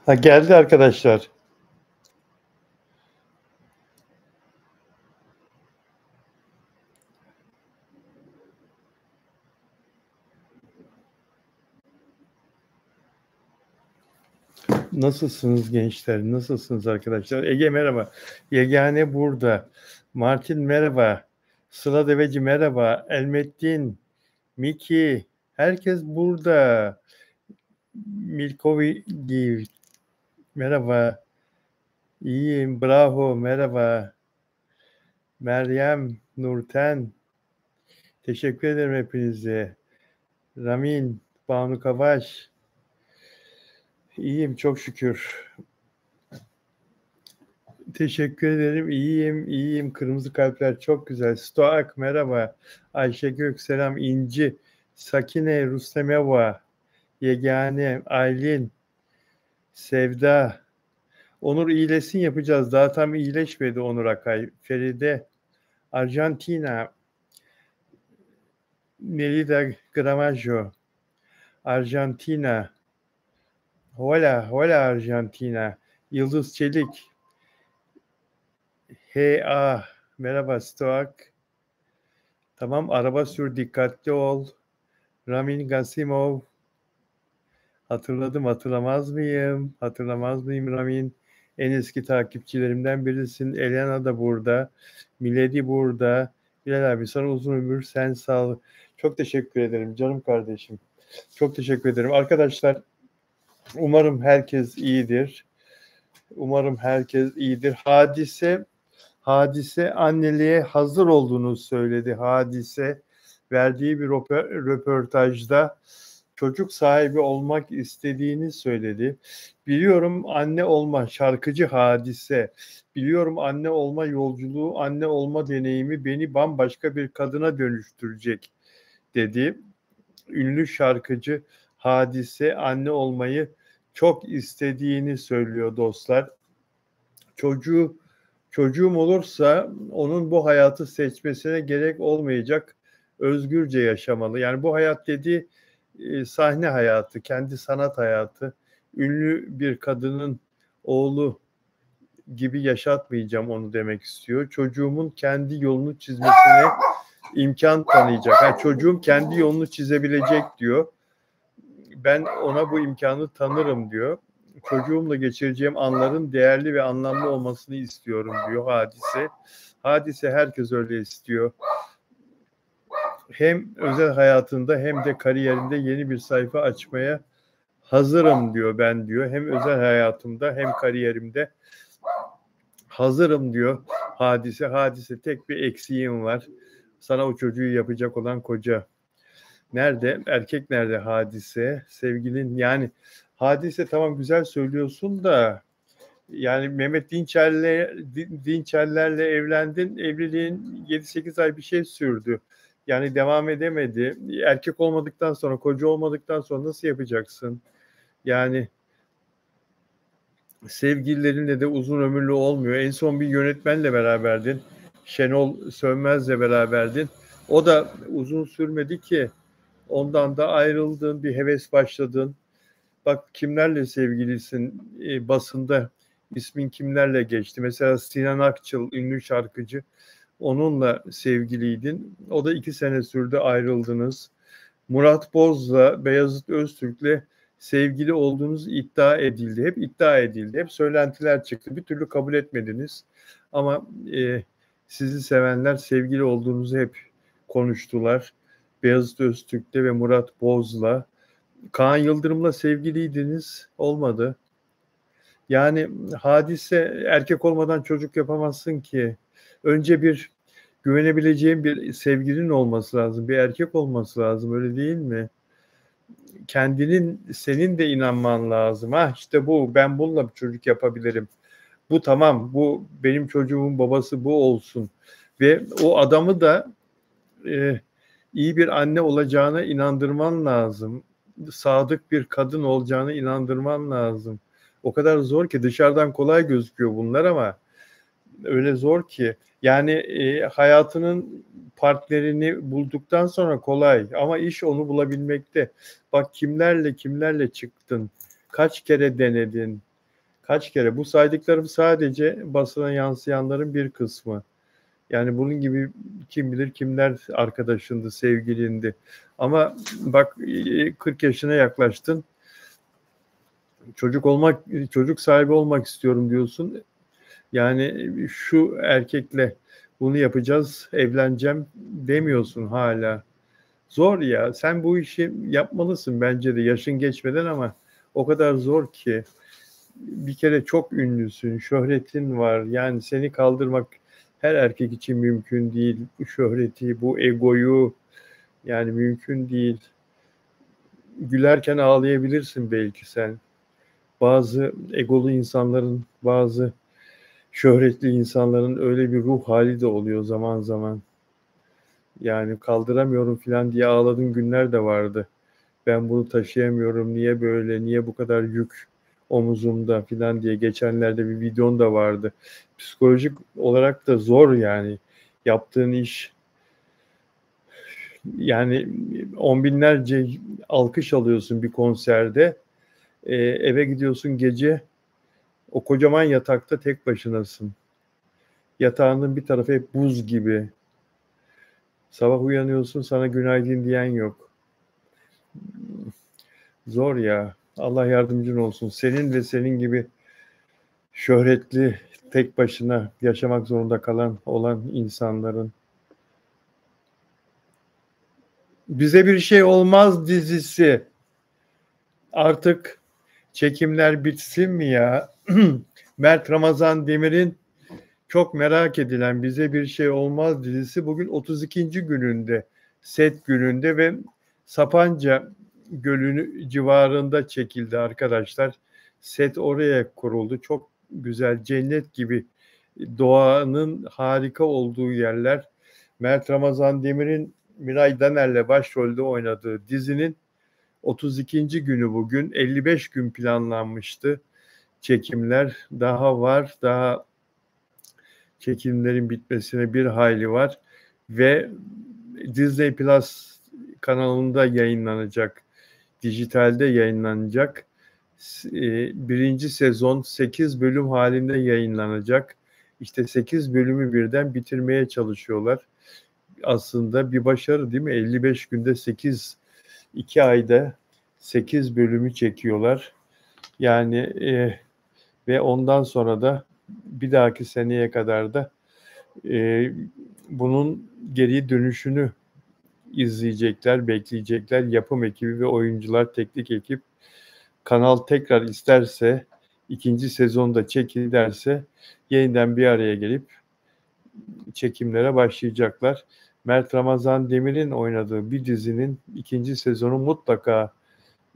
Ha, geldi arkadaşlar. Nasılsınız gençler? Nasılsınız arkadaşlar? Ege merhaba. Yegane burada. Martin merhaba. Sıla Deveci merhaba. Elmettin, Miki, herkes burada. Milkovi merhaba. İyiyim. Bravo. Merhaba. Meryem, Nurten. Teşekkür ederim hepinize. Ramin, Banu Kavaş. İyiyim çok şükür. Teşekkür ederim. İyiyim. Kırmızı kalpler çok güzel. Stoak merhaba. Ayşe Gök selam. İnci, Sakine, Rustemeva, Yegane, Aylin, Sevda. Onur iyileşsin yapacağız. Daha tam iyileşmedi Onur Akay. Feride, Arjantina, Melida Gramajo, Arjantina. Hola Arjantina. Yıldız Çelik. H.A. Merhaba Stoak. Tamam araba sür dikkatli ol. Ramin Gasimov. Hatırlamaz mıyım? Hatırlamaz mıyım Ramin? En eski takipçilerimden birisin. Elena da burada. Milady burada. Bilal abi sana uzun ömür sen sağ. Çok teşekkür ederim canım kardeşim. Çok teşekkür ederim. Arkadaşlar umarım herkes iyidir. Hadise anneliğe hazır olduğunu söyledi. Hadise verdiği bir röportajda çocuk sahibi olmak istediğini söyledi. Biliyorum anne olma şarkıcı Hadise. Biliyorum anne olma yolculuğu, anne olma deneyimi beni bambaşka bir kadına dönüştürecek dedi. Ünlü şarkıcı Hadise anne olmayı çok istediğini söylüyor dostlar. Çocuğum olursa onun bu hayatı seçmesine gerek olmayacak, özgürce yaşamalı. Yani bu hayat dediği sahne hayatı, kendi sanat hayatı, ünlü bir kadının oğlu gibi yaşatmayacağım onu demek istiyor. Çocuğumun kendi yolunu çizmesine imkan tanıyacak. Yani çocuğum kendi yolunu çizebilecek diyor. Ben ona bu imkanı tanırım diyor. Çocuğumla geçireceğim anların değerli ve anlamlı olmasını istiyorum diyor Hadise. Hadise herkes öyle istiyor. Hem özel hayatında hem de kariyerinde yeni bir sayfa açmaya hazırım diyor ben diyor. Hem özel hayatımda hem kariyerimde hazırım diyor Hadise. Hadise tek bir eksiğim var. Sana o çocuğu yapacak olan koca. Nerede? Erkek nerede Hadise? Sevgilin yani Hadise tamam güzel söylüyorsun da yani Mehmet Dinçerlerle evlendin. Evliliğin 7-8 ay bir şey sürdü. Yani devam edemedi. Erkek olmadıktan sonra, koca olmadıktan sonra nasıl yapacaksın? Yani sevgililerinle de uzun ömürlü olmuyor. En son bir yönetmenle beraberdin. Şenol Sönmez'le beraberdin. O da uzun sürmedi ki. Ondan da ayrıldın, bir heves başladın. Bak kimlerle sevgilisin basında ismin kimlerle geçti. Mesela Sinan Akçıl ünlü şarkıcı. Onunla sevgiliydin. O da 2 sene sürdü ayrıldınız. Murat Boz'la Beyazıt Öztürk'le sevgili olduğunuz iddia edildi. Hep iddia edildi. Hep söylentiler çıktı. Bir türlü kabul etmediniz. Ama sizi sevenler sevgili olduğunuzu hep konuştular. Beyazıt Öztürk'le ve Murat Boz'la. Kaan Yıldırım'la sevgiliydiniz. Olmadı. Yani Hadise erkek olmadan çocuk yapamazsın ki. Önce bir güvenebileceğin bir sevgilin olması lazım. Bir erkek olması lazım. Öyle değil mi? Senin de inanman lazım. Ha işte bu. Ben bununla bir çocuk yapabilirim. Bu tamam. Bu benim çocuğumun babası bu olsun. Ve o adamı da iyi bir anne olacağına inandırman lazım. Sadık bir kadın olacağına inandırman lazım. O kadar zor ki dışarıdan kolay gözüküyor bunlar ama öyle zor ki. Yani hayatının partnerini bulduktan sonra kolay ama iş onu bulabilmekte. Bak kimlerle çıktın, kaç kere denedin. Kaç kere bu saydıklarım sadece basına yansıyanların bir kısmı. Yani bunun gibi kim bilir kimler arkadaşındı, sevgilindi. Ama bak 40 yaşına yaklaştın. Çocuk sahibi olmak istiyorum diyorsun. Yani şu erkekle bunu yapacağız, evleneceğim demiyorsun hala. Zor ya. Sen bu işi yapmalısın bence de yaşın geçmeden ama o kadar zor ki. Bir kere çok ünlüsün, şöhretin var. Yani seni kaldırmak her erkek için mümkün değil. Bu şöhreti, bu egoyu yani mümkün değil. Gülerken ağlayabilirsin belki sen. Bazı egolu insanların, bazı şöhretli insanların öyle bir ruh hali de oluyor zaman zaman. Yani kaldıramıyorum falan diye ağladığın günler de vardı. Ben bunu taşıyamıyorum, niye böyle, niye bu kadar yük omuzumda falan diye geçenlerde bir videon da vardı. Psikolojik olarak da zor yani yaptığın iş. Yani on binlerce alkış alıyorsun bir konserde. Eve gidiyorsun gece o kocaman yatakta tek başınasın. Yatağının bir tarafı hep buz gibi. Sabah uyanıyorsun sana günaydın diyen yok. Zor ya. Allah yardımcın olsun. Senin ve senin gibi şöhretli, tek başına yaşamak zorunda olan insanların. Bize bir şey olmaz dizisi. Artık çekimler bitsin mi ya? Mert Ramazan Demir'in çok merak edilen Bize Bir Şey Olmaz dizisi bugün 32. gününde, set gününde ve Sapanca Gölü'nü civarında çekildi arkadaşlar. Set oraya kuruldu. Çok güzel, cennet gibi doğanın harika olduğu yerler. Mert Ramazan Demir'in Miray Daner'le başrolde oynadığı dizinin 32. günü bugün. 55 gün planlanmıştı çekimler. Daha var, daha çekimlerin bitmesine bir hayli var ve Disney Plus kanalında yayınlanacak, dijitalde yayınlanacak. Birinci sezon 8 bölüm halinde yayınlanacak. İşte 8 bölümü birden bitirmeye çalışıyorlar. Aslında bir başarı değil mi? 55 günde 8, 2 ayda 8 bölümü çekiyorlar. Yani ve ondan sonra da bir dahaki seneye kadar da bunun geri dönüşünü izleyecekler, bekleyecekler. Yapım ekibi ve oyuncular, teknik ekip. Kanal tekrar isterse, ikinci sezonda çekilerse yeniden bir araya gelip çekimlere başlayacaklar. Mert Ramazan Demir'in oynadığı bir dizinin ikinci sezonu mutlaka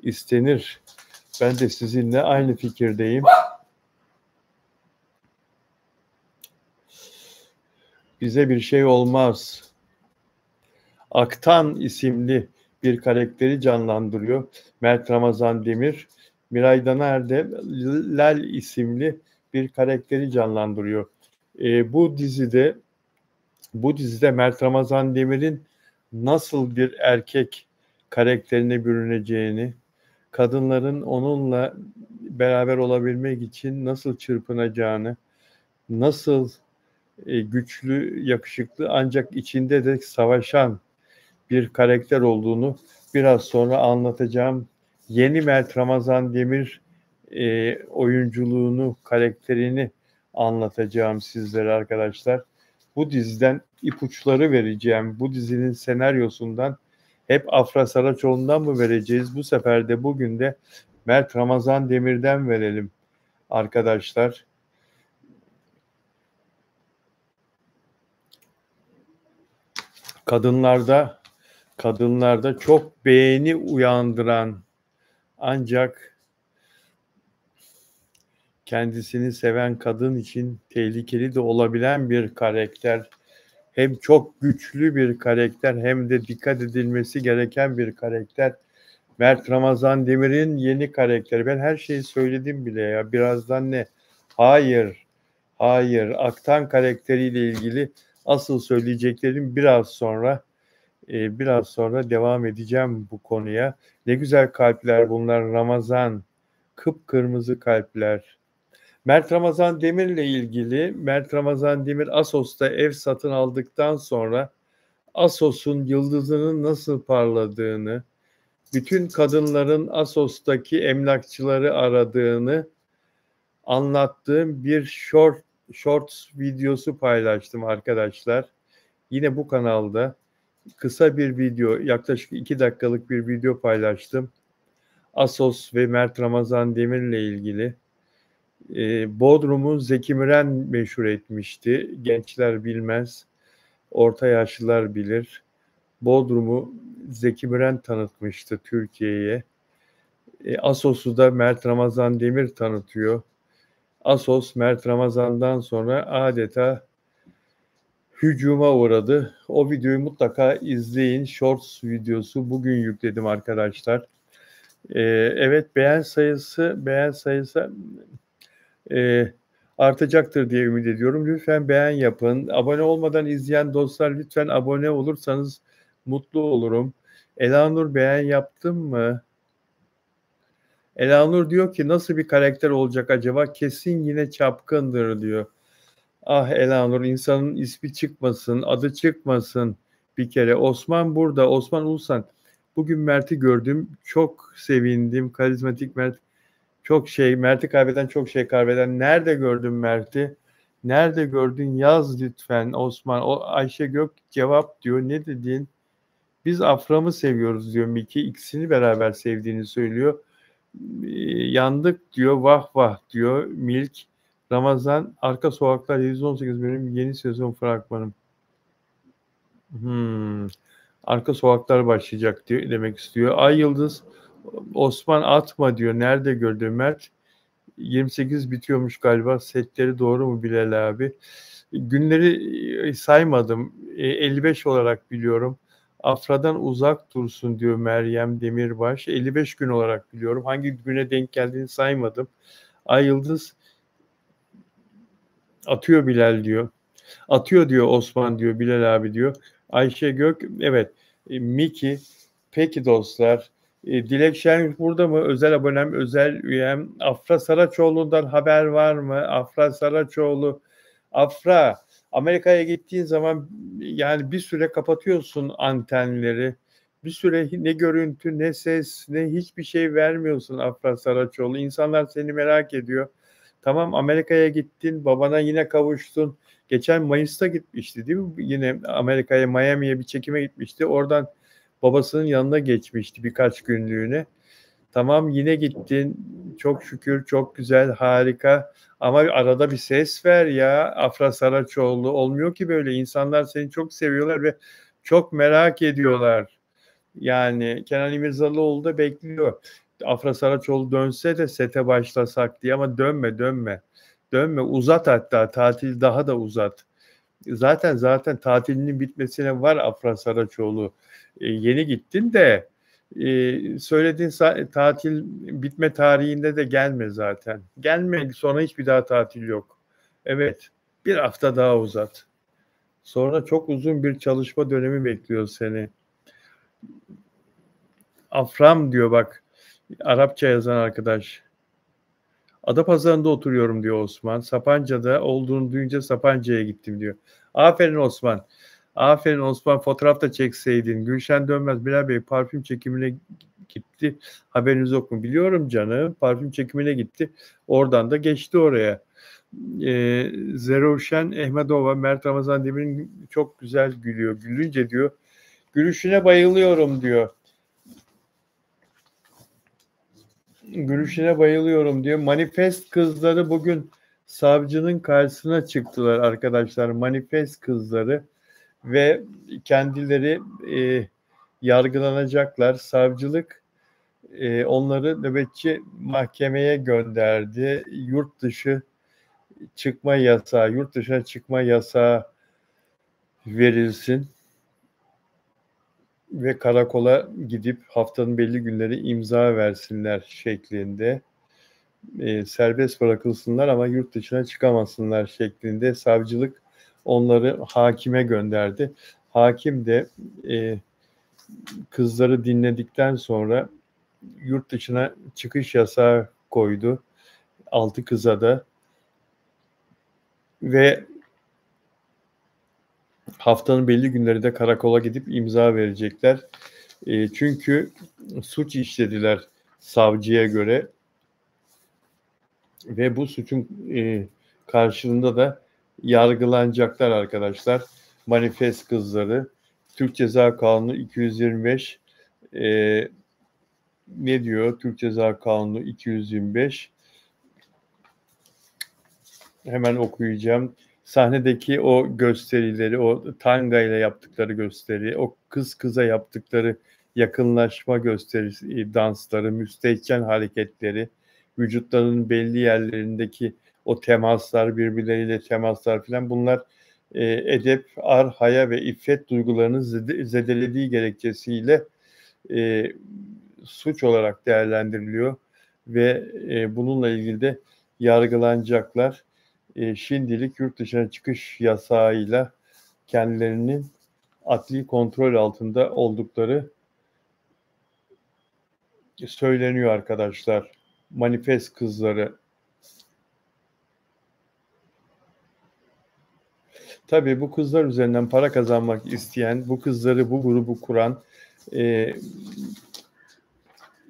istenir. Ben de sizinle aynı fikirdeyim. Bize bir şey olmaz. Aktan isimli bir karakteri canlandırıyor Mert Ramazan Demir. Miray Daner de Lal isimli bir karakteri canlandırıyor. Bu dizide Mert Ramazan Demir'in nasıl bir erkek karakterine bürüneceğini, kadınların onunla beraber olabilmek için nasıl çırpınacağını, nasıl güçlü, yakışıklı ancak içinde de savaşan bir karakter olduğunu biraz sonra anlatacağım. Yeni Mert Ramazan Demir oyunculuğunu, karakterini anlatacağım sizlere arkadaşlar. Bu diziden ipuçları vereceğim. Bu dizinin senaryosundan hep Afra Saraçoğlu'ndan mı vereceğiz? Bu sefer de bugün de Mert Ramazan Demir'den verelim arkadaşlar. Kadınlarda çok beğeni uyandıran ancak kendisini seven kadın için tehlikeli de olabilen bir karakter. Hem çok güçlü bir karakter hem de dikkat edilmesi gereken bir karakter. Mert Ramazan Demir'in yeni karakteri. Ben her şeyi söyledim bile ya. Birazdan ne? Hayır. Aktan karakteriyle ilgili asıl söyleyeceklerim biraz sonra devam edeceğim bu konuya. Ne güzel kalpler bunlar Ramazan. Kıpkırmızı kalpler. Mert Ramazan Demir'le ilgili, Mert Ramazan Demir Assos'ta ev satın aldıktan sonra Assos'un yıldızının nasıl parladığını, bütün kadınların Assos'taki emlakçıları aradığını anlattığım bir shorts videosu paylaştım arkadaşlar. Yine bu kanalda kısa bir video, yaklaşık 2 dakikalık bir video paylaştım. Assos ve Mert Ramazan Demir'le ilgili. Bodrum'u Zeki Müren meşhur etmişti. Gençler bilmez, orta yaşlılar bilir. Bodrum'u Zeki Müren tanıtmıştı Türkiye'ye. Assos'u da Mert Ramazan Demir tanıtıyor. Assos, Mert Ramazan'dan sonra adeta hücuma uğradı. O videoyu mutlaka izleyin. Shorts videosu bugün yükledim arkadaşlar. Evet, beğen sayısı artacaktır diye ümit ediyorum. Lütfen beğen yapın. Abone olmadan izleyen dostlar lütfen abone olursanız mutlu olurum. Elanur beğen yaptın mı? Elanur diyor ki nasıl bir karakter olacak acaba? Kesin yine çapkındır diyor. Ah Elanur, insanın ismi çıkmasın, adı çıkmasın bir kere. Osman burada, Osman Ulusan. Bugün Mert'i gördüm. Çok sevindim. Karizmatik Mert. Mert'i kaybeden çok şey kaybeden. Nerede gördün Mert'i? Nerede gördün? Yaz lütfen Osman. O Ayşe Gök cevap diyor. Ne dedin? Biz Afram'ı seviyoruz diyor Miki. İkisini beraber sevdiğini söylüyor. Yandık diyor. Vah vah diyor Milk. Ramazan Arka Sokaklar 718 bölüm yeni sezon fragmanım. Arka Sokaklar başlayacak diyor demek istiyor. Ay Yıldız Osman atma diyor. Nerede gördün Mert? 28 bitiyormuş galiba. Setleri doğru mu Bilal abi? Günleri saymadım. 55 olarak biliyorum. Afra'dan uzak dursun diyor Meryem Demirbaş. 55 gün olarak biliyorum. Hangi güne denk geldiğini saymadım. Ay Yıldız atıyor Bilal diyor. Atıyor diyor Osman diyor Bilal abi diyor. Ayşe Gök evet. Miki peki dostlar. Dilek Şengül burada mı? Özel abonem, özel üyem. Afra Saraçoğlu'ndan haber var mı? Afra Saraçoğlu. Afra Amerika'ya gittiğin zaman yani bir süre kapatıyorsun antenleri. Bir süre ne görüntü, ne ses, ne hiçbir şey vermiyorsun Afra Saraçoğlu. İnsanlar seni merak ediyor. Tamam Amerika'ya gittin, babana yine kavuştun. Geçen Mayıs'ta gitmişti değil mi? Yine Amerika'ya, Miami'ye bir çekime gitmişti. Oradan babasının yanına geçmişti birkaç günlüğüne. Tamam yine gittin. Çok şükür, çok güzel, harika. Ama arada bir ses ver ya Afra Saraçoğlu. Olmuyor ki böyle. İnsanlar seni çok seviyorlar ve çok merak ediyorlar. Yani Kenan İmirzalıoğlu da bekliyor. Afra Saraçoğlu dönse de sete başlasak diye ama dönme. Dönme uzat hatta tatil daha da uzat. Zaten tatilinin bitmesine var Afra Saraçoğlu. Yeni gittin de söylediğin tatil bitme tarihinde de gelme zaten. Gelme sonra hiçbir daha tatil yok. Evet bir hafta daha uzat. Sonra çok uzun bir çalışma dönemi bekliyor seni. Afram diyor bak. Arapça yazan arkadaş. Adapazarı'nda oturuyorum diyor Osman. Sapanca'da olduğunu duyunca Sapanca'ya gittim diyor. Aferin Osman. Aferin Osman. Fotoğraf da çekseydin. Gülşen Dönmez Bilal Bey parfüm çekimine gitti. Haberiniz yok mu? Biliyorum canım. Parfüm çekimine gitti. Oradan da geçti oraya. Zeruşen Ehmedova, Mert Ramazan Demir'in çok güzel gülüyor. Gülünce diyor. Gülüşüne bayılıyorum diyor. Gülüşüne bayılıyorum diyor. Manifest kızları bugün savcının karşısına çıktılar arkadaşlar. Manifest kızları ve kendileri yargılanacaklar. Savcılık onları nöbetçi mahkemeye gönderdi. Yurt dışına çıkma yasağı verilsin ve karakola gidip haftanın belli günleri imza versinler şeklinde. Serbest bırakılsınlar ama yurt dışına çıkamasınlar şeklinde savcılık onları hakime gönderdi. Hakim de kızları dinledikten sonra yurt dışına çıkış yasağı koydu. 6 kıza da ve haftanın belli günlerinde karakola gidip imza verecekler. Çünkü suç işlediler savcıya göre ve bu suçun karşılığında da yargılanacaklar arkadaşlar. Manifest kızları. Türk Ceza Kanunu 225 ne diyor? Türk Ceza Kanunu 225 hemen okuyacağım. Sahnedeki o gösterileri, o tanga ile yaptıkları gösteri, o kız kıza yaptıkları yakınlaşma gösterisi, dansları, müstehcen hareketleri, vücutlarının belli yerlerindeki o temaslar, birbirleriyle temaslar filan bunlar edep, ar, haya ve iffet duygularını zedelediği gerekçesiyle e, suç olarak değerlendiriliyor ve bununla ilgili de yargılanacaklar. Şimdilik yurt dışına çıkış yasağıyla kendilerinin adli kontrol altında oldukları söyleniyor arkadaşlar. Manifest kızları. Tabii bu kızlar üzerinden para kazanmak isteyen, bu kızları, bu grubu kuran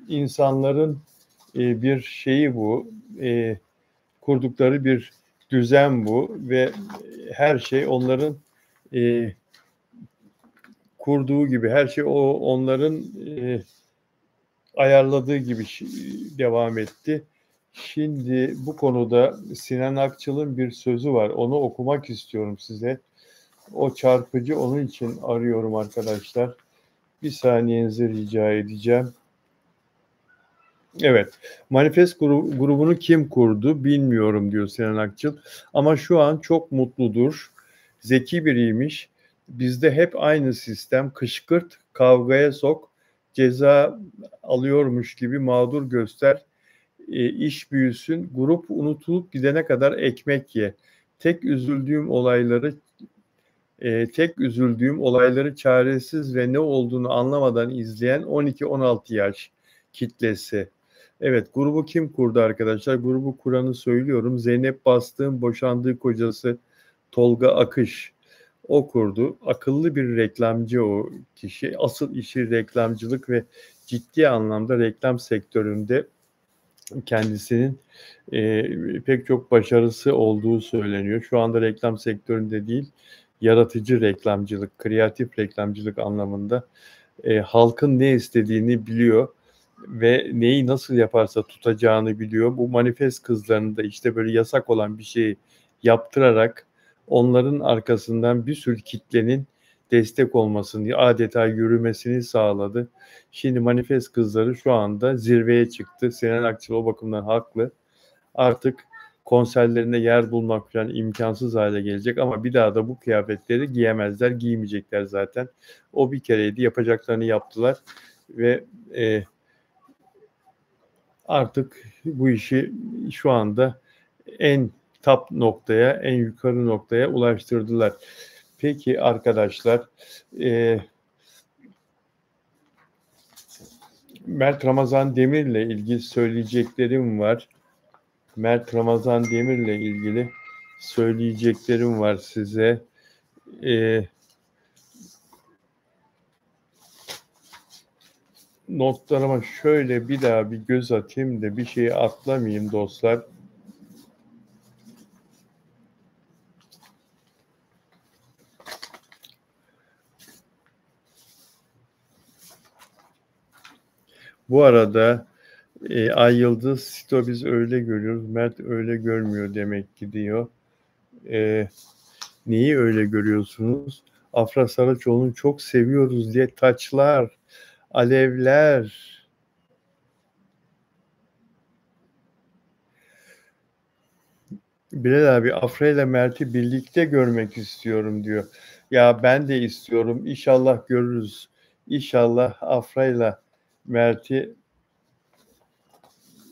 insanların bir şeyi bu. Kurdukları bir düzen bu ve her şey onların kurduğu gibi, her şey onların ayarladığı gibi devam etti. Şimdi bu konuda Sinan Akçıl'ın bir sözü var. Onu okumak istiyorum size. O çarpıcı, onun için arıyorum arkadaşlar. Bir saniyenizi rica edeceğim. Evet, Manifest grubunu kim kurdu bilmiyorum diyor Sinan Akçıl. Ama şu an çok mutludur. Zeki biriymiş. Bizde hep aynı sistem. Kışkırt, kavgaya sok, ceza alıyormuş gibi mağdur göster, iş büyüsün, grup unutulup gidene kadar ekmek ye. Tek üzüldüğüm olayları çaresiz ve ne olduğunu anlamadan izleyen 12-16 yaş kitlesi. Evet, grubu kim kurdu arkadaşlar? Grubu kuranı söylüyorum. Zeynep Bastık'ın boşandığı kocası Tolga Akış. O kurdu. Akıllı bir reklamcı o kişi. Asıl işi reklamcılık ve ciddi anlamda reklam sektöründe kendisinin pek çok başarısı olduğu söyleniyor. Şu anda reklam sektöründe değil, yaratıcı reklamcılık, kreatif reklamcılık anlamında halkın ne istediğini biliyor ve neyi nasıl yaparsa tutacağını biliyor. Bu manifest kızlarını da işte böyle yasak olan bir şeyi yaptırarak onların arkasından bir sürü kitlenin destek olmasını, adeta yürümesini sağladı. Şimdi manifest kızları şu anda zirveye çıktı. Sinan Akçıl o bakımdan haklı. Artık konserlerinde yer bulmak falan imkansız hale gelecek ama bir daha da bu kıyafetleri giyemezler, giymeyecekler zaten. O bir kereydi, yapacaklarını yaptılar ve artık bu işi şu anda en top noktaya, en yukarı noktaya ulaştırdılar. Peki arkadaşlar, Mert Ramazan Demir'le ilgili söyleyeceklerim var. Mert Ramazan Demir'le ilgili söyleyeceklerim var size. Notlarıma şöyle bir daha bir göz atayım da bir şeyi atlamayayım dostlar. Bu arada Ay Yıldız, Sito biz öyle görüyoruz, Mert öyle görmüyor demek ki diyor. Neyi öyle görüyorsunuz? Afra Saraçoğlu'nu çok seviyoruz diye taçlar, alevler. Bilal abi Afra ile Mert'i birlikte görmek istiyorum diyor. Ya ben de istiyorum. İnşallah görürüz. İnşallah Afra ile Mert'i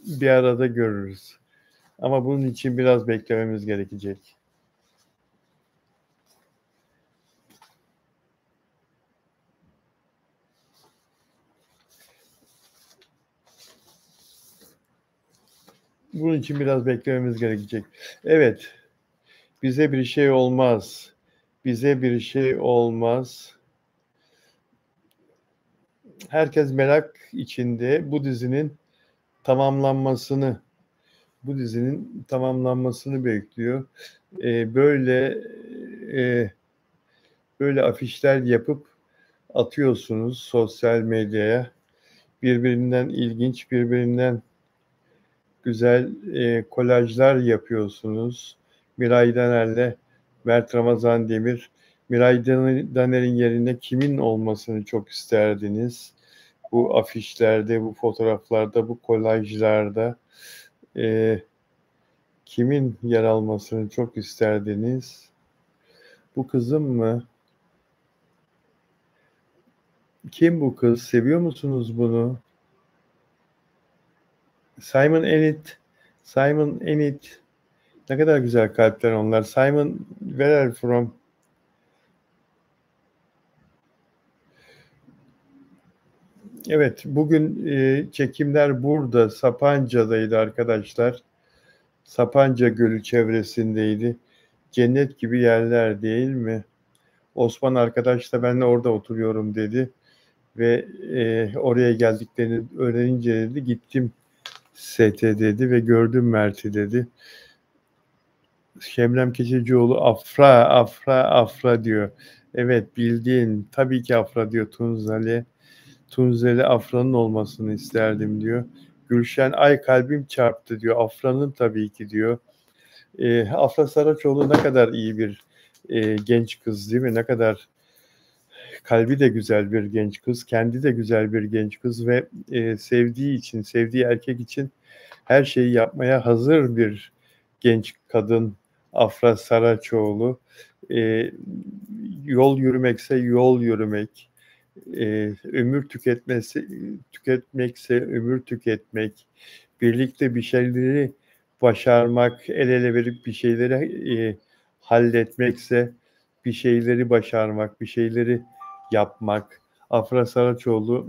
bir arada görürüz. Ama bunun için biraz beklememiz gerekecek. Bunun için biraz beklememiz gerekecek. Evet. Bize bir şey olmaz. Bize bir şey olmaz. Herkes merak içinde bu dizinin tamamlanmasını bekliyor. Böyle böyle afişler yapıp atıyorsunuz sosyal medyaya. Birbirinden ilginç, birbirinden güzel kolajlar yapıyorsunuz. Miray Daner'le Mert Ramazan Demir. Miray Daner'in yerine kimin olmasını çok isterdiniz? Bu afişlerde, bu fotoğraflarda, bu kolajlarda kimin yer almasını çok isterdiniz? Bu kızım mı? Kim bu kız? Seviyor musunuz bunu? Simon Enit. Simon Enit. Ne kadar güzel kalpler onlar. Simon, where are you from? Evet, bugün çekimler burada. Sapanca'daydı arkadaşlar. Sapanca Gölü çevresindeydi. Cennet gibi yerler değil mi? Osman arkadaş da ben de orada oturuyorum dedi. Ve oraya geldiklerini öğrenince dedi gittim sete dedi ve gördüm Mert'i dedi. Şemlem Keçecioğlu Afra diyor. Evet bildiğin tabii ki Afra diyor Tunzeli Afra'nın olmasını isterdim diyor. Gülşen ay kalbim çarptı diyor. Afra'nın tabii ki diyor. Afra Saraçoğlu ne kadar iyi bir genç kız değil mi? Ne kadar kalbi de güzel bir genç kız, kendi de güzel bir genç kız ve sevdiği erkek için her şeyi yapmaya hazır bir genç kadın Afra Saraçoğlu. Yol yürümekse yol yürümek, ömür tüketmekse ömür tüketmek, birlikte bir şeyleri başarmak, el ele verip bir şeyleri halletmekse bir şeyleri başarmak, bir şeyleri yapmak. Afra Saraçoğlu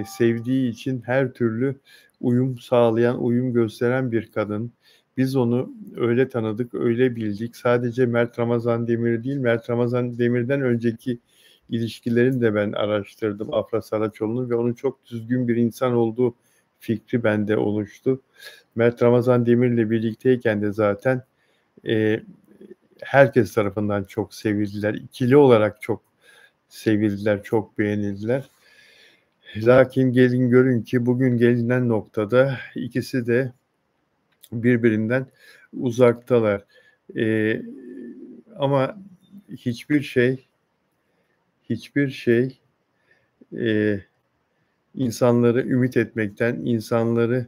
sevdiği için her türlü uyum sağlayan, uyum gösteren bir kadın. Biz onu öyle tanıdık, öyle bildik. Sadece Mert Ramazan Demir değil, Mert Ramazan Demir'den önceki ilişkilerini de ben araştırdım Afra Saraçoğlu'nun ve onun çok düzgün bir insan olduğu fikri bende oluştu. Mert Ramazan Demir'le birlikteyken de zaten herkes tarafından çok sevildiler. İkili olarak çok sevildiler, çok beğenildiler. Lakin gelin görün ki bugün gelinen noktada ikisi de birbirinden uzaktalar. Ama hiçbir şey insanları ümit etmekten, insanları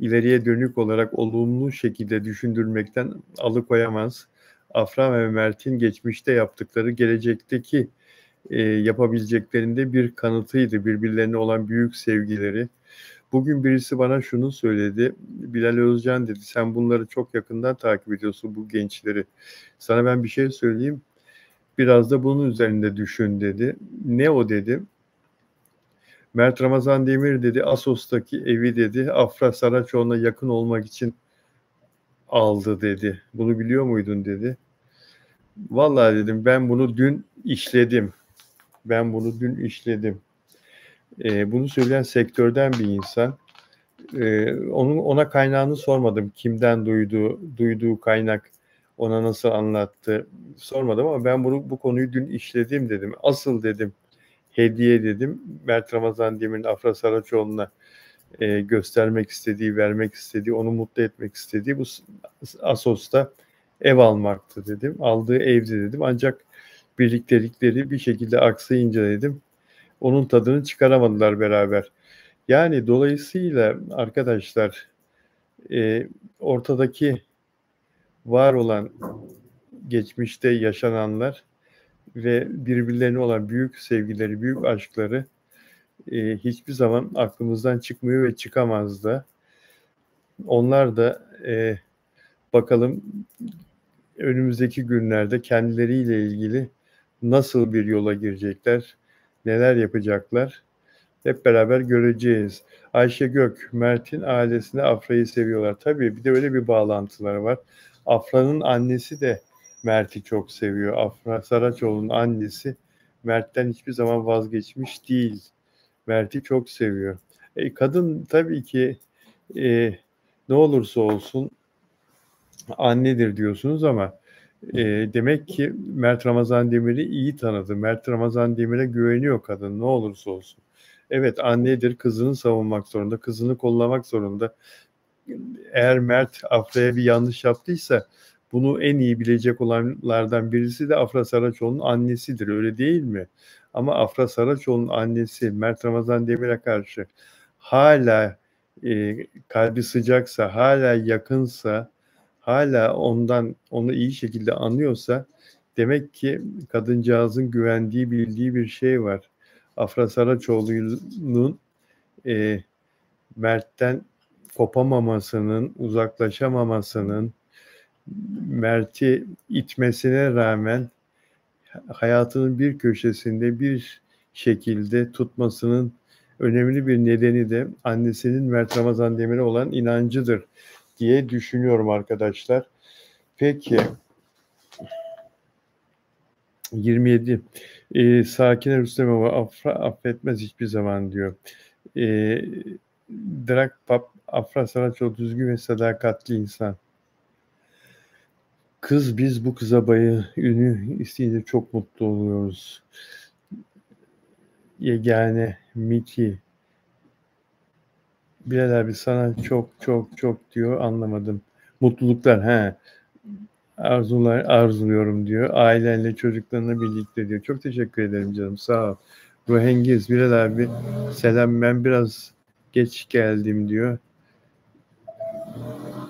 ileriye dönük olarak olumlu şekilde düşündürmekten alıkoyamaz. Afra ve Mert'in geçmişte yaptıkları gelecekteki yapabileceklerinde bir kanıtıydı. Birbirlerine olan büyük sevgileri. Bugün birisi bana şunu söyledi. Bilal Özcan dedi. Sen bunları çok yakından takip ediyorsun bu gençleri. Sana ben bir şey söyleyeyim. Biraz da bunun üzerinde düşün dedi. Ne o dedim. Mert Ramazan Demir dedi Assos'taki evi dedi Afra Saraçoğlu'na yakın olmak için aldı dedi. Bunu biliyor muydun dedi. Vallahi dedim ben bunu dün işledim. Bunu söyleyen sektörden bir insan. Ona kaynağını sormadım. Kimden duyduğu kaynak ona nasıl anlattı sormadım ama ben bu konuyu dün işledim dedim. Asıl dedim hediye dedim Mert Ramazan Demir'in Afra Saraçoğlu'na göstermek istediği, vermek istediği, onu mutlu etmek istediği bu Assos'ta ev almaktı dedim. Aldığı evdi dedim. Ancak birliktelikleri bir şekilde aksayınca dedim onun tadını çıkaramadılar beraber. Yani dolayısıyla arkadaşlar ortadaki var olan geçmişte yaşananlar ve birbirlerine olan büyük sevgileri, büyük aşkları hiçbir zaman aklımızdan çıkmıyor ve çıkamaz da. Onlar da bakalım önümüzdeki günlerde kendileriyle ilgili nasıl bir yola girecekler, neler yapacaklar hep beraber göreceğiz. Ayşe Gök, Mert'in ailesine Afra'yı seviyorlar. Tabii bir de öyle bir bağlantıları var. Afra'nın annesi de Mert'i çok seviyor. Afra Saraçoğlu'nun annesi Mert'ten hiçbir zaman vazgeçmiş değil. Mert'i çok seviyor. Kadın tabii ki ne olursa olsun annedir diyorsunuz ama demek ki Mert Ramazan Demir'i iyi tanıdı. Mert Ramazan Demir'e güveniyor kadın ne olursa olsun. Evet annedir, kızını savunmak zorunda, kızını kollamak zorunda. Eğer Mert Afra'ya bir yanlış yaptıysa bunu en iyi bilecek olanlardan birisi de Afra Saraçoğlu'nun annesidir, öyle değil mi? Ama Afra Saraçoğlu'nun annesi Mert Ramazan Demir'e karşı hala kalbi sıcaksa, hala yakınsa, hala onu iyi şekilde anlıyorsa demek ki kadıncağızın güvendiği, bildiği bir şey var. Afra Saraçoğlu'nun Mert'ten kopamamasının, uzaklaşamamasının, Mert'i itmesine rağmen hayatının bir köşesinde bir şekilde tutmasının önemli bir nedeni de annesinin Mert Ramazan Demir'e olan inancıdır diye düşünüyorum arkadaşlar. Peki 27. Sakine Rüstemova affetmez hiçbir zaman diyor. Drag Pop Afra Saraçoğlu düzgün ve sadakatli insan. Kız biz bu kıza ünü isteyince çok mutlu oluyoruz. Yegane Miki Bilal abi sana çok çok çok diyor anlamadım. Mutluluklar arzuluyorum diyor. Ailenle çocuklarına birlikte diyor. Çok teşekkür ederim canım sağ ol. Ruhengiz Bilal abi selam ben biraz geç geldim diyor.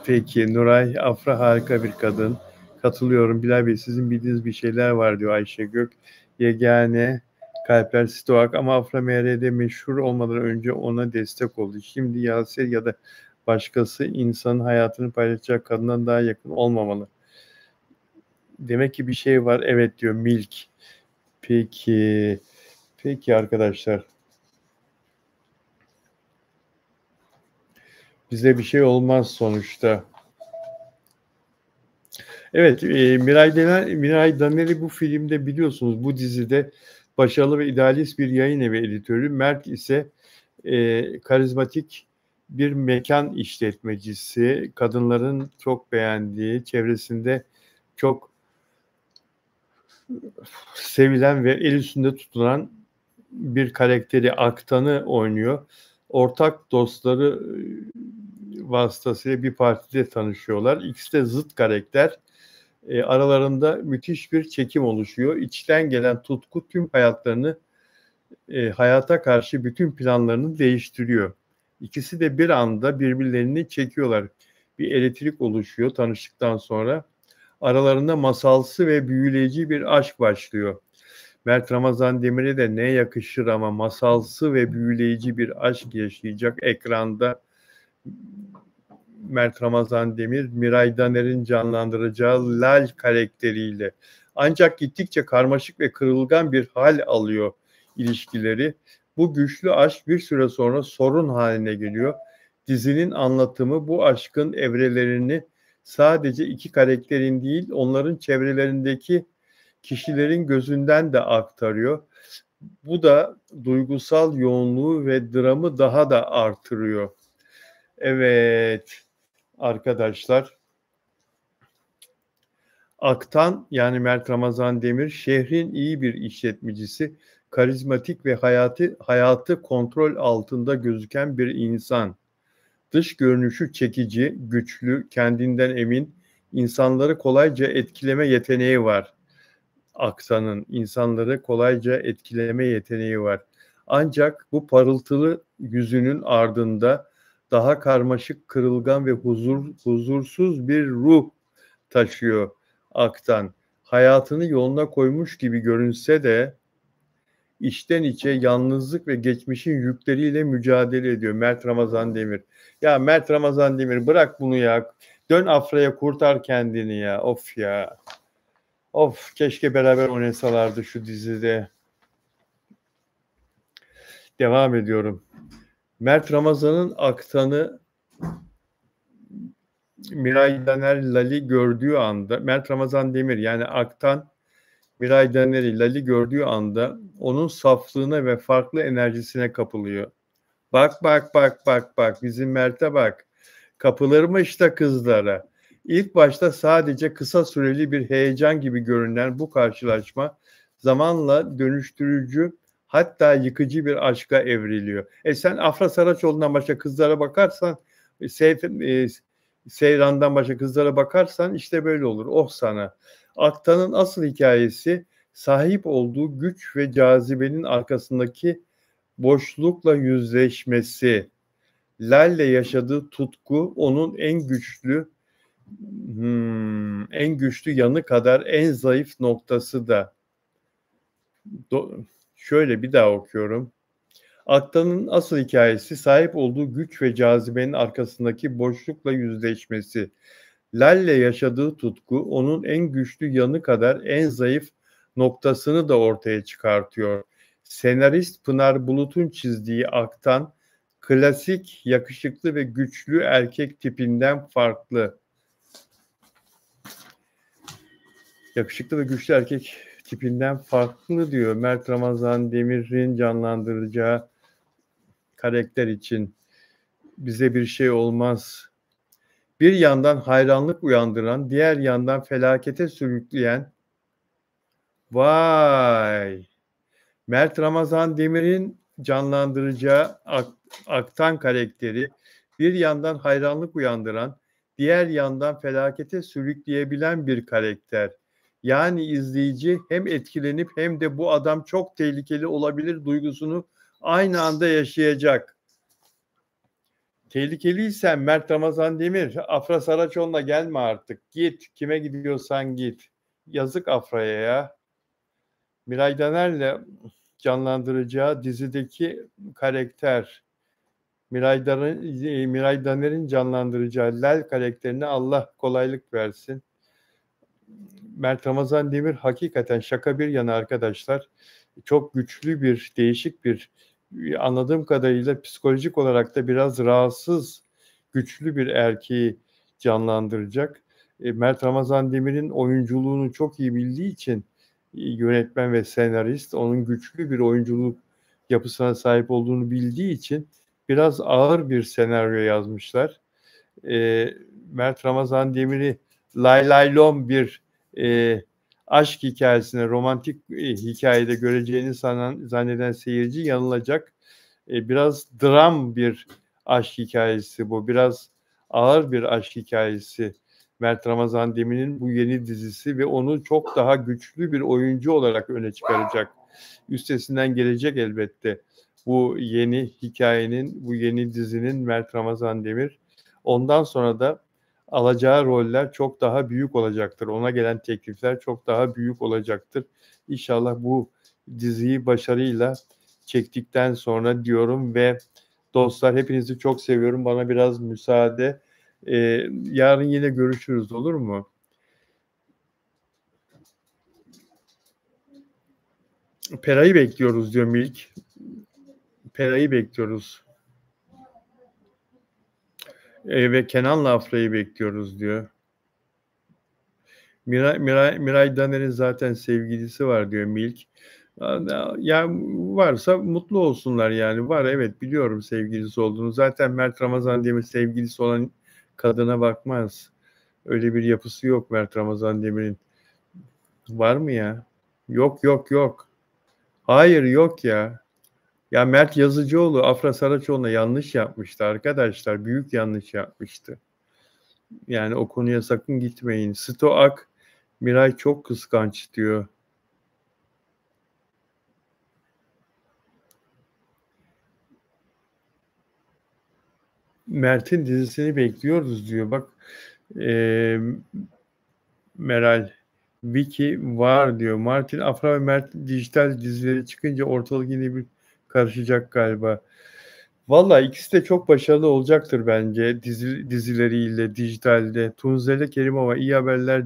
Peki Nuray Afra harika bir kadın. Katılıyorum Bilal Bey sizin bildiğiniz bir şeyler var diyor Ayşe Gök. Yegane kalpler stoak ama Afra MR'de meşhur olmadan önce ona destek oldu. Şimdi Yaser ya da başkası insanın hayatını paylaşacak kadından daha yakın olmamalı. Demek ki bir şey var. Evet diyor Milk. Peki. Peki arkadaşlar. Bize bir şey olmaz sonuçta. Evet, Miray Daner'i bu filmde biliyorsunuz bu dizide başarılı ve idealist bir yayın evi editörü. Mert ise karizmatik bir mekan işletmecisi. Kadınların çok beğendiği, çevresinde çok sevilen ve el üstünde tutulan bir karakteri Aktan'ı oynuyor. Ortak dostları vasıtasıyla bir partide tanışıyorlar. İkisi de zıt karakter. Aralarında müthiş bir çekim oluşuyor. İçten gelen tutku tüm hayata karşı bütün planlarını değiştiriyor. İkisi de bir anda birbirlerini çekiyorlar. Bir elektrik oluşuyor tanıştıktan sonra. Aralarında masalsı ve büyüleyici bir aşk başlıyor. Mert Ramazan Demir'e de ne yakışır ama masalsı ve büyüleyici bir aşk yaşayacak ekranda Mert Ramazan Demir, Miray Daner'in canlandıracağı Lal karakteriyle. Ancak gittikçe karmaşık ve kırılgan bir hal alıyor ilişkileri. Bu güçlü aşk bir süre sonra sorun haline geliyor. Dizinin anlatımı bu aşkın evrelerini sadece iki karakterin değil, onların çevrelerindeki kişilerin gözünden de aktarıyor. Bu da duygusal yoğunluğu ve dramı daha da artırıyor. Evet arkadaşlar. Aktan yani Mert Ramazan Demir şehrin iyi bir işletmecisi, karizmatik ve hayatı kontrol altında gözüken bir insan. Dış görünüşü çekici, güçlü, kendinden emin, insanları kolayca etkileme yeteneği var. Aktan'ın insanları kolayca etkileme yeteneği var. Ancak bu parıltılı yüzünün ardında daha karmaşık, kırılgan ve huzursuz bir ruh taşıyor Aktan. Hayatını yoluna koymuş gibi görünse de içten içe yalnızlık ve geçmişin yükleriyle mücadele ediyor Mert Ramazan Demir. Ya Mert Ramazan Demir bırak bunu ya. Dön Afra'ya kurtar kendini ya. Of ya. Of keşke beraber oynasalardı şu dizide. Devam ediyorum. Mert Ramazan'ın Aktan'ı Miray Daner Lali gördüğü anda, Mert Ramazan Demir yani Aktan Miray Daner'i Lali gördüğü anda onun saflığına ve farklı enerjisine kapılıyor. Bak bak bak bak bak bizim Mert'e bak. Kapılır mı işte kızlara? İlk başta sadece kısa süreli bir heyecan gibi görünen bu karşılaşma zamanla dönüştürücü hatta yıkıcı bir aşka evriliyor. Sen Afra Saraçoğlu'ndan başka kızlara bakarsan Seyran'dan başka kızlara bakarsan işte böyle olur. Oh sana. Aktan'ın asıl hikayesi sahip olduğu güç ve cazibenin arkasındaki boşlukla yüzleşmesi. Lal'le yaşadığı tutku onun en güçlü yanı kadar en zayıf noktası da. Şöyle bir daha okuyorum. Aktan'ın asıl hikayesi sahip olduğu güç ve cazibenin arkasındaki boşlukla yüzleşmesi. Lal'le yaşadığı tutku onun en güçlü yanı kadar en zayıf noktasını da ortaya çıkartıyor. Senarist Pınar Bulut'un çizdiği Aktan, klasik yakışıklı ve güçlü erkek tipinden farklı. Yakışıklı ve güçlü erkek tipinden farklı diyor Mert Ramazan Demir'in canlandıracağı karakter için. Bize bir şey olmaz. Bir yandan hayranlık uyandıran, diğer yandan felakete sürükleyen, vay! Mert Ramazan Demir'in canlandıracağı Aktan karakteri bir yandan hayranlık uyandıran, diğer yandan felakete sürükleyebilen bir karakter. Yani izleyici hem etkilenip hem de bu adam çok tehlikeli olabilir duygusunu aynı anda yaşayacak. Tehlikeliysen Mert Ramazan Demir, Afra Saraçoğlu'na gelme artık. Git, kime gidiyorsan git. Yazık Afra'ya ya. Miray Daner'le canlandıracağı dizideki karakter, Miray Daner'in canlandıracağı Lal karakterine Allah kolaylık versin. Mert Ramazan Demir hakikaten şaka bir yana arkadaşlar. Çok güçlü bir, değişik bir, anladığım kadarıyla psikolojik olarak da biraz rahatsız, güçlü bir erkeği canlandıracak. Mert Ramazan Demir'in oyunculuğunu çok iyi bildiği için yönetmen ve senarist onun güçlü bir oyunculuk yapısına sahip olduğunu bildiği için biraz ağır bir senaryo yazmışlar. Mert Ramazan Demir'i lay lay lom bir aşk hikayesine, romantik hikayede göreceğini zanneden seyirci yanılacak. Biraz dram bir aşk hikayesi bu. Biraz ağır bir aşk hikayesi. Mert Ramazan Demir'in bu yeni dizisi ve onu çok daha güçlü bir oyuncu olarak öne çıkaracak. Üstesinden gelecek elbette. Bu yeni hikayenin, bu yeni dizinin Mert Ramazan Demir. Ondan sonra da alacağı roller çok daha büyük olacaktır. Ona gelen teklifler çok daha büyük olacaktır. İnşallah bu diziyi başarıyla çektikten sonra diyorum ve dostlar hepinizi çok seviyorum. Bana biraz müsaade. Yarın yine görüşürüz, olur mu? Pera'yı bekliyoruz diyor Milk. Pera'yı bekliyoruz. Ve Kenan'la Afra'yı bekliyoruz diyor. Miray Daner'in zaten sevgilisi var diyor Milk. Ya varsa mutlu olsunlar yani. Var, evet, biliyorum sevgilisi olduğunu. Zaten Mert Ramazan Demir sevgilisi olan kadına bakmaz. Öyle bir yapısı yok Mert Ramazan Demir'in. Var mı ya? Yok yok yok. Hayır, yok ya. Ya Mert Yazıcıoğlu Afra Saraçoğlu'na yanlış yapmıştı arkadaşlar. Büyük yanlış yapmıştı. Yani o konuya sakın gitmeyin. Stoak Miray çok kıskanç diyor. Mert'in dizisini bekliyoruz diyor. Bak Meral Vicky var diyor. Martin, Afra ve Mert dijital dizileri çıkınca ortalık yine bir karışacak galiba. Vallahi ikisi de çok başarılı olacaktır bence dizileriyle dijitalde. Tunzele Kerimova iyi haberler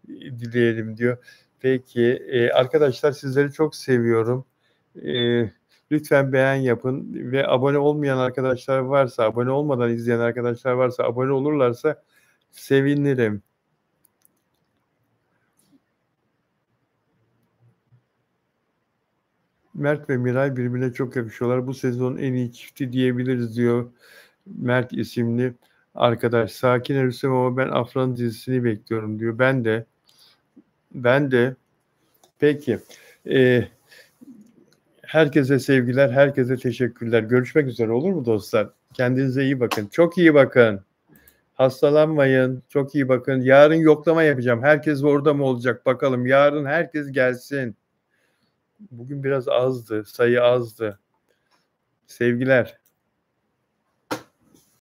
dileyelim diyor. Peki arkadaşlar sizleri çok seviyorum. Lütfen beğen yapın ve abone olmayan arkadaşlar varsa, abone olmadan izleyen arkadaşlar varsa abone olurlarsa Sevinirim. Mert ve Miray birbirine çok yakışıyorlar. Bu sezonun en iyi çifti diyebiliriz diyor Mert isimli arkadaş. Sakin Rüstem ama ben Afran dizisini bekliyorum diyor. Ben de. Peki. Herkese sevgiler, herkese teşekkürler. Görüşmek üzere, olur mu dostlar? Kendinize iyi bakın. Çok iyi bakın. Hastalanmayın. Çok iyi bakın. Yarın yoklama yapacağım. Herkes orada mı olacak bakalım. Yarın herkes gelsin. Bugün biraz azdı. Sayı azdı. Sevgiler.